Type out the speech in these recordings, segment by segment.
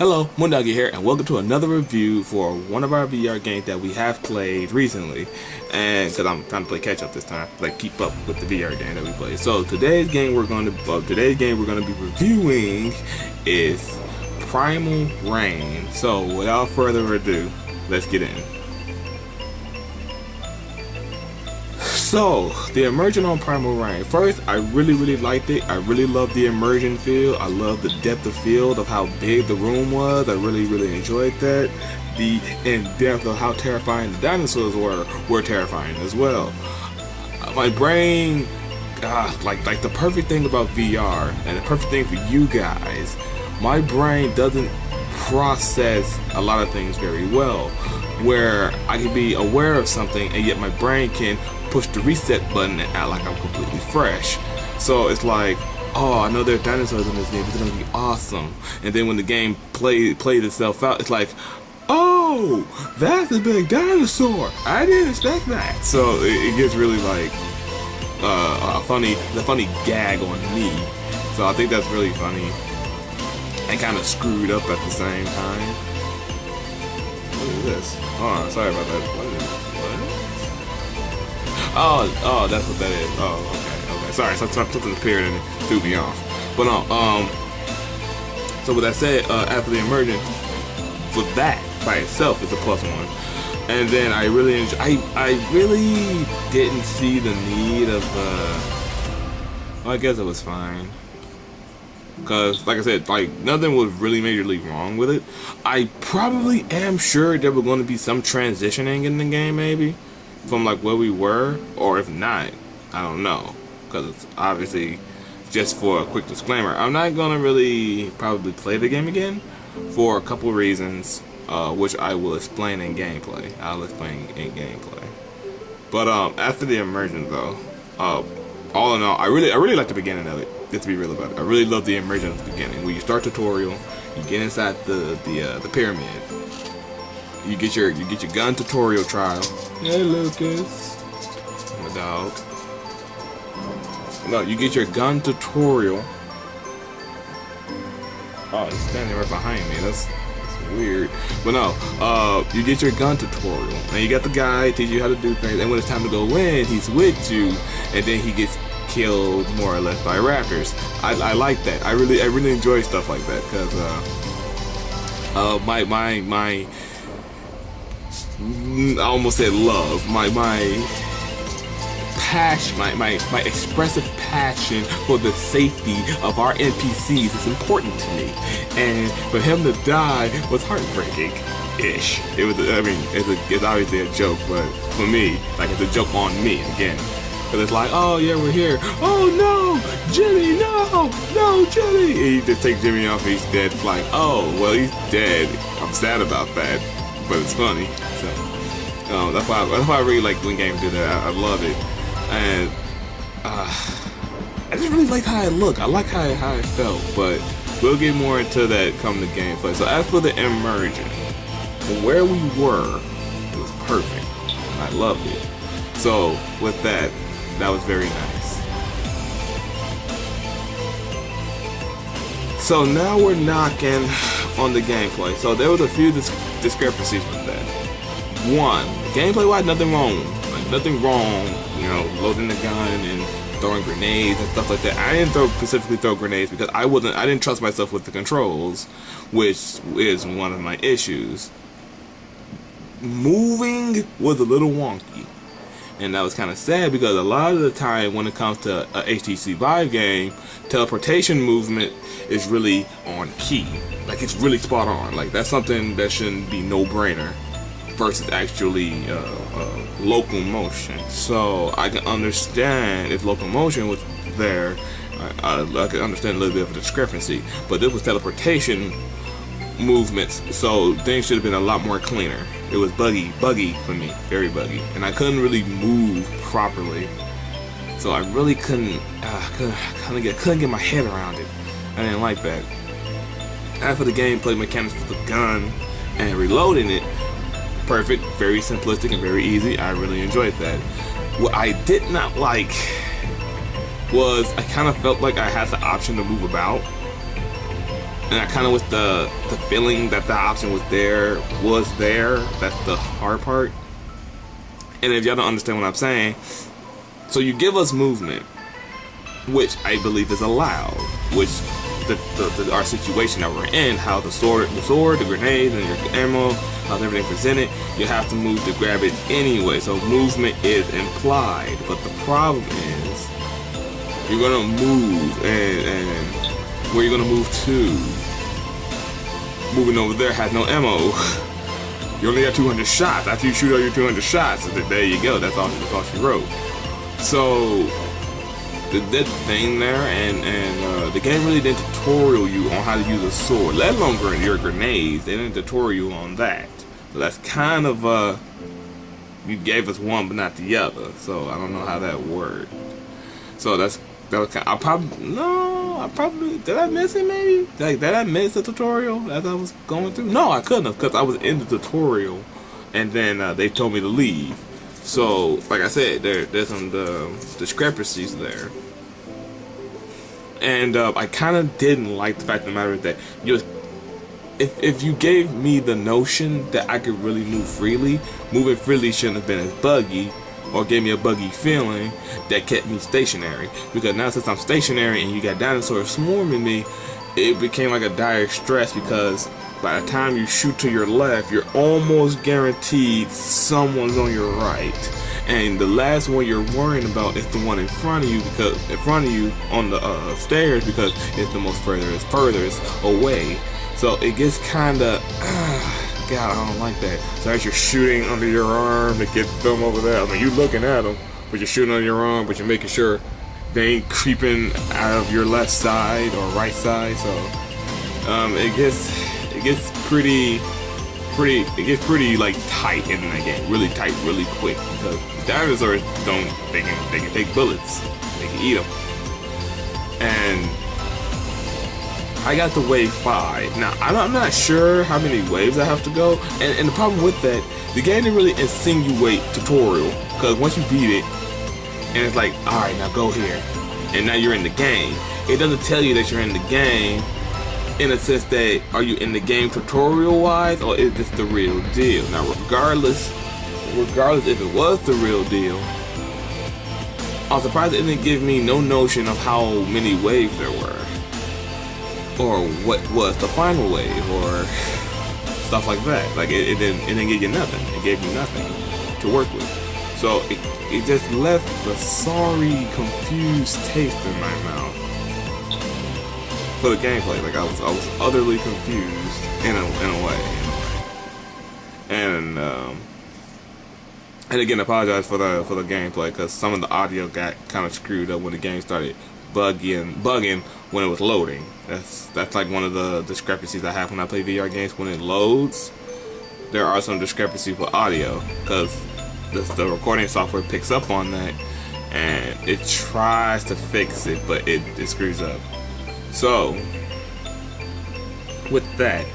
Hello, Moondoggie here, and welcome to another review for one of our VR games that we have played recently. And because I'm trying to play catch up this time, like keep up with the VR game that we played. So today's game we're going to be reviewing is Primal Rain. So without further ado, let's get in. So, the immersion on Primal Rain. First, I really liked it. I really loved the immersion feel. I loved the depth of field of how big the room was. I really enjoyed that. The in-depth of how terrifying the dinosaurs were terrifying as well. My brain, like the perfect thing about VR, and the perfect thing for you guys, my brain doesn't process a lot of things very well. Where I can be aware of something and yet my brain can push the reset button and act like I'm completely fresh. So it's like, oh, I know there are dinosaurs in this game, it's gonna be awesome. And then when the game plays itself out, it's like, oh, that's a big dinosaur. I didn't expect that. So it gets really like the funny gag on me. So I think that's really funny and kind of screwed up at the same time. What is this? Oh, sorry about that. What is it? Oh, that's what that is. Oh, okay. Sorry, something appeared and it threw me off. But no, so with that said, after the immersion, for that by itself is a +1. And then I really didn't see the need of. Well, I guess it was fine. Because, like I said, like nothing was really majorly wrong with it. I probably am sure there was going to be some transitioning in the game, maybe from like where we were, or if not, I don't know. Because it's obviously, just for a quick disclaimer, I'm not going to really probably play the game again for a couple of reasons, which I will explain in gameplay. But after the immersion, though, all in all, I really like the beginning of it. Let's be real about it. I really love the immersion at the beginning. When you start tutorial, you get inside the pyramid. You get your gun tutorial trial. Hey Lucas, my dog. No, you get your gun tutorial. Oh, he's standing right behind me. That's weird. But no, you get your gun tutorial, and you got the guy teach you how to do things. And when it's time to go in, he's with you, and then he gets killed more or less by raptors. I like that. I really enjoy stuff like that because my I almost said love. My passion, my expressive passion for the safety of our NPCs is important to me, and for him to die was heartbreaking-ish. It was. I mean, it's obviously a joke, but for me, like it's a joke on me again. Cause it's like, oh yeah, we're here. Oh no, Jimmy, no, Jimmy. And you just take Jimmy off, he's dead. It's like, oh, well, he's dead. I'm sad about that, but it's funny. So that's why I really like when games do that. I love it, and I just really like how it looked. I like how it felt, but we'll get more into that come to gameplay. So as for the immersion, where we were, it was perfect. I loved it. So with that was very nice. So now we're knocking on the gameplay. So there was a few discrepancies with that. One, gameplay-wise, nothing wrong. Like nothing wrong. You know, loading the gun and throwing grenades and stuff like that. I didn't specifically throw grenades because I didn't trust myself with the controls, which is one of my issues. Moving was a little wonky. And that was kind of sad because a lot of the time when it comes to a HTC Vive game, teleportation movement is really on key. Like it's really spot on. Like that's something that shouldn't be no-brainer versus actually local motion. So I can understand if local motion was there, I can understand a little bit of a discrepancy. But this was teleportation movements, so things should have been a lot more cleaner. It was buggy for me, very buggy, and I couldn't really move properly. So I really couldn't get my head around it. I didn't like that. After the gameplay mechanics for the gun and reloading it, perfect, very simplistic and very easy. I really enjoyed that. What I did not like was I kind of felt like I had the option to move about. and I kind of with the feeling that the option was there. That's the hard part. And if y'all don't understand what I'm saying, so you give us movement, which I believe is allowed, which our situation that we're in, how the sword, the grenades, and your ammo, how everything presented, you have to move to grab it anyway. So movement is implied, but the problem is you're gonna move, and where you're gonna move to? Moving over there has no ammo. You only have 200 shots. After you shoot all your 200 shots, there you go. That's all she wrote. So that thing there, and the game really didn't tutorial you on how to use a sword, let alone your grenades. They didn't tutorial you on that. So that's kind of you gave us one but not the other. So I don't know how that worked. So that was kind of, I probably did I miss it maybe? Did I miss the tutorial as I was going through? No, I couldn't have, because I was in the tutorial, and then they told me to leave. So, like I said, there's some discrepancies there. And I kind of didn't like the fact of the matter that if you gave me the notion that I could really move freely, moving freely shouldn't have been as buggy, or gave me a buggy feeling that kept me stationary. Because now since I'm stationary and you got dinosaurs swarming me, it became like a dire stress, because by the time you shoot to your left, you're almost guaranteed someone's on your right, and the last one you're worrying about is the one in front of you, because in front of you on the stairs, because it's the most furthest away. So it gets kind of God, I don't like that. So as you're shooting under your arm to get them over there, I mean, you're looking at them, but you're shooting under your arm, but you're making sure they ain't creeping out of your left side or right side. So it gets pretty like tight in that game, really tight, really quick, because dinosaurs they can take bullets, they can eat them. And I got to wave 5. Now I'm not sure how many waves I have to go, and the problem with that, the game didn't really insinuate tutorial, because once you beat it and it's like, alright, now go here, and now you're in the game. It doesn't tell you that you're in the game in a sense that, are you in the game tutorial wise, or is this the real deal? Now regardless if it was the real deal, I'm surprised it didn't give me no notion of how many waves there were, or what was the final wave, or stuff like that. Like it didn't give you nothing. It gave you nothing to work with. So it just left a sorry, confused taste in my mouth for the gameplay. Like I was utterly confused in a way. And again, I apologize for the gameplay, because some of the audio got kind of screwed up when the game started bugging when it was loading. That's like one of the discrepancies I have when I play VR games. When it loads, there are some discrepancies with audio, because the recording software picks up on that and it tries to fix it, but it screws up. So with that,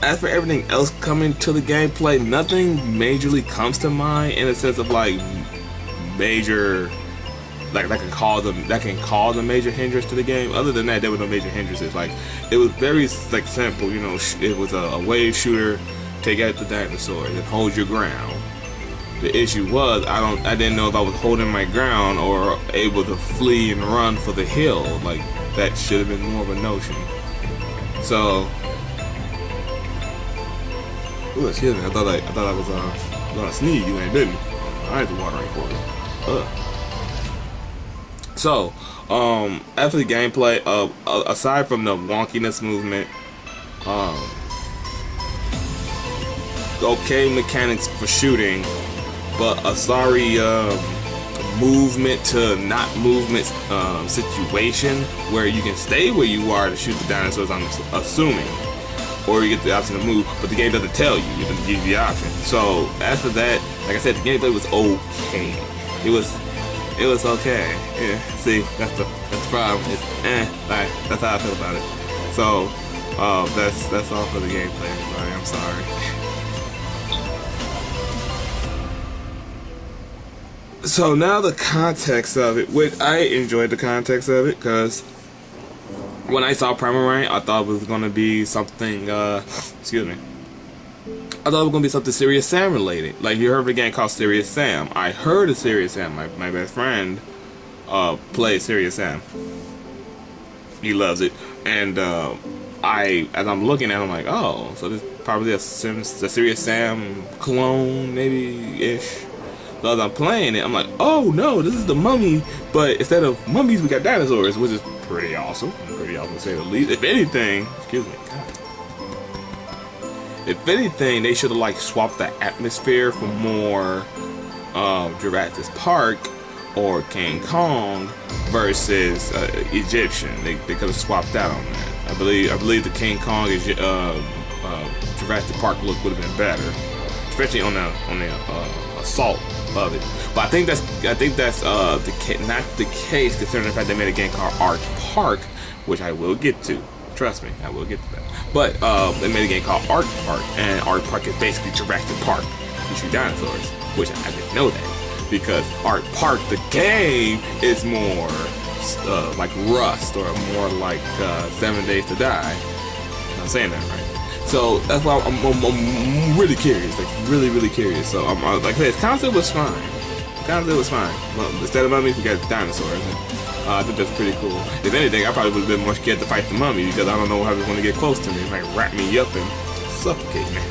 as for everything else coming to the gameplay, nothing majorly comes to mind in a sense of like major, like that can cause a major hindrance to the game. Other than that, there was no major hindrances. Like it was very like simple, you know. It was a wave shooter, take out the dinosaurs and hold your ground. The issue was I didn't know if I was holding my ground or able to flee and run for the hill. Like that should have been more of a notion. So, ooh, excuse me. I thought I was gonna sneeze. You ain't, didn't. I had the water ain't for it. So, after the gameplay, aside from the wonkiness movement, okay mechanics for shooting, but a sorry movement to not movement situation where you can stay where you are to shoot the dinosaurs, I'm assuming, or you get the option to move, but the game doesn't tell you. It doesn't give you the option. So after that, like I said, the gameplay was okay. It was okay. Yeah. See, that's the problem. It's like, that's how I feel about it. So that's all for the gameplay, everybody. I'm sorry. So now the context of it, which I enjoyed the context of it, because when I saw Primal Rank, I thought it was gonna be something. Excuse me. I thought it was gonna be something Serious Sam related. Like, you heard of a game called Serious Sam. I heard of Serious Sam. My best friend plays Serious Sam. He loves it, and as I'm looking at it, I'm like, oh, so this is probably a Serious Sam clone, maybe ish. So as I'm playing it, I'm like, oh no, this is the Mummy, but instead of mummies, we got dinosaurs, which is pretty awesome. Pretty awesome to say the least. If anything, excuse me, God. If anything, they should have like swapped the atmosphere for more Jurassic Park or King Kong versus Egyptian. They could have swapped that on that. I believe the King Kong Jurassic Park look would have been better, especially on the assault of it. But I think that's not the case, considering the fact they made a game called Art Park, which I will get to. Trust me, I will get to that. But they made a game called Art Park, and Art Park is basically Jurassic Park. You shoot dinosaurs, which I didn't know that, because Art Park, the game, is more like Rust, or more like 7 Days to Die. I'm saying that right. So that's why I'm really curious, like really curious. So I'm like, the concept was fine. Well, instead of mummies, we got dinosaurs. And, I think that's pretty cool. If anything, I probably would have been more scared to fight the mummy, because I don't know how it's going to get close to me. It might wrap me up and suffocate me.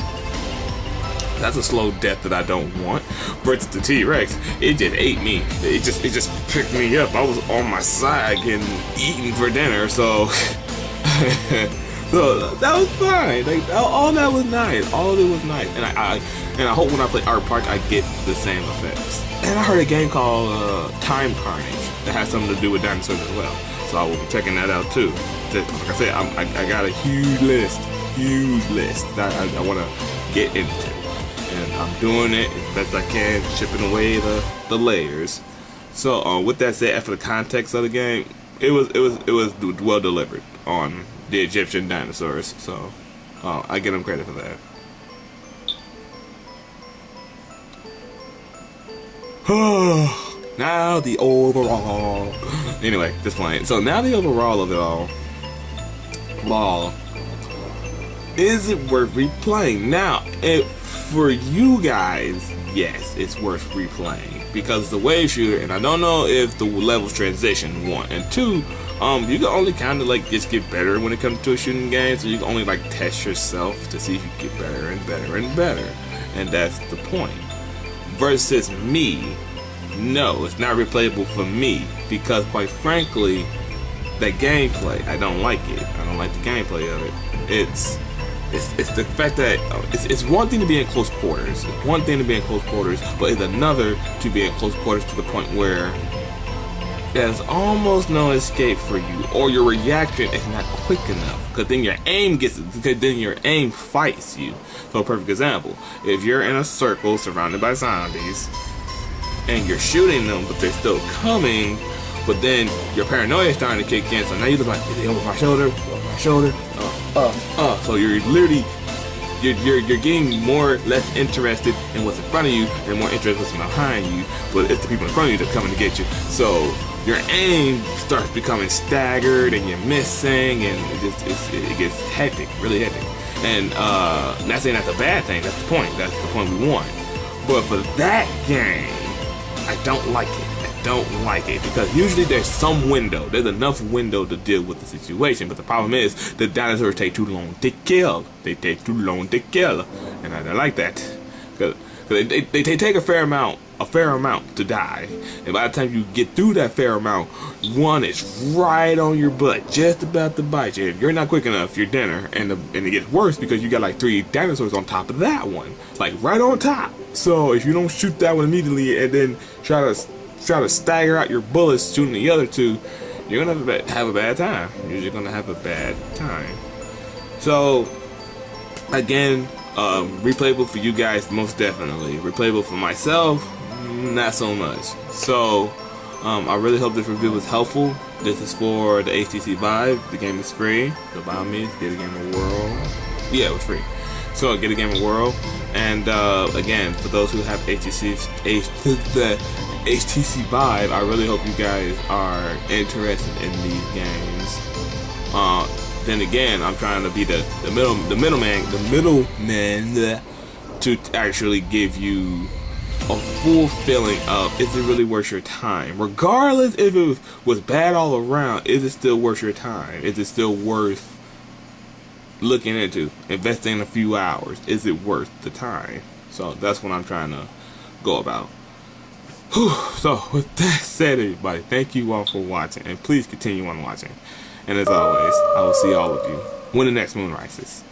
That's a slow death that I don't want. Versus the T-Rex, it just ate me. It just picked me up. I was on my side getting eaten for dinner, so so that was fine. Like, all that was nice. All of it was nice. And I hope when I play Art Park, I get the same effects. And I heard a game called Time Carnage that has something to do with dinosaurs as well. So I will be checking that out too. Like I said, I got a huge list that I want to get into. And I'm doing it as best I can, chipping away the layers. So with that said, after the context of the game, it was well delivered on the Egyptian dinosaurs. So I give them credit for that. Now the overall. Anyway, just playing. So now the overall of it all. Is it worth replaying? Now, for you guys, yes, it's worth replaying, because the wave shooter, and I don't know if the levels transition, 1 and 2, you can only kind of like just get better when it comes to a shooting game. So you can only like test yourself to see if you get better and better and better, and that's the point. Versus me, no, it's not replayable for me, because quite frankly, that gameplay, I don't like it. I don't like the gameplay of it. It's the fact that it's one thing to be in close quarters. It's one thing to be in close quarters, but it's another to be in close quarters to the point where there's almost no escape for you, or your reaction is not quick enough, because then your aim fights you. So a perfect example, if you're in a circle surrounded by zombies and you're shooting them, but they're still coming, but then your paranoia is starting to kick in, so now you look like, is he over my shoulder? Over my shoulder? So you're literally you're getting less interested in what's in front of you and more interested in what's behind you, but it's the people in front of you that's coming to get you. So your aim starts becoming staggered, and you're missing, and it gets hectic, really hectic. And not saying that's a bad thing, that's the point. That's the point we want. But for that game, I don't like it. Because usually there's enough window to deal with the situation, but the problem is the dinosaurs take too long to kill. They take too long to kill, and I don't like that, because they take a fair amount to die, and by the time you get through that fair amount, one is right on your butt, just about to bite you. If you're not quick enough, you're dinner, and it gets worse because you got like 3 dinosaurs on top of that one, like right on top. So if you don't shoot that one immediately and then try to stagger out your bullets shooting the other 2, you're gonna have a bad time. You're just gonna have a bad time. So again, replayable for you guys, most definitely. Replayable for myself, not so much. So I really hope this review was helpful. This is for the HTC Vive. The game is free, so by all means, get a Game of World. Yeah, it was free. So get a Game of World. And again, for those who have HTC Vive, I really hope you guys are interested in these games. Then again, I'm trying to be the middleman to actually give you a full feeling of, is it really worth your time? Regardless if it was bad all around, is it still worth your time? Is it still worth looking into, investing a few hours? Is it worth the time? So that's what I'm trying to go about. Whew. So with that said, everybody, thank you all for watching, and please continue on watching. And as always, I will see all of you when the next moon rises.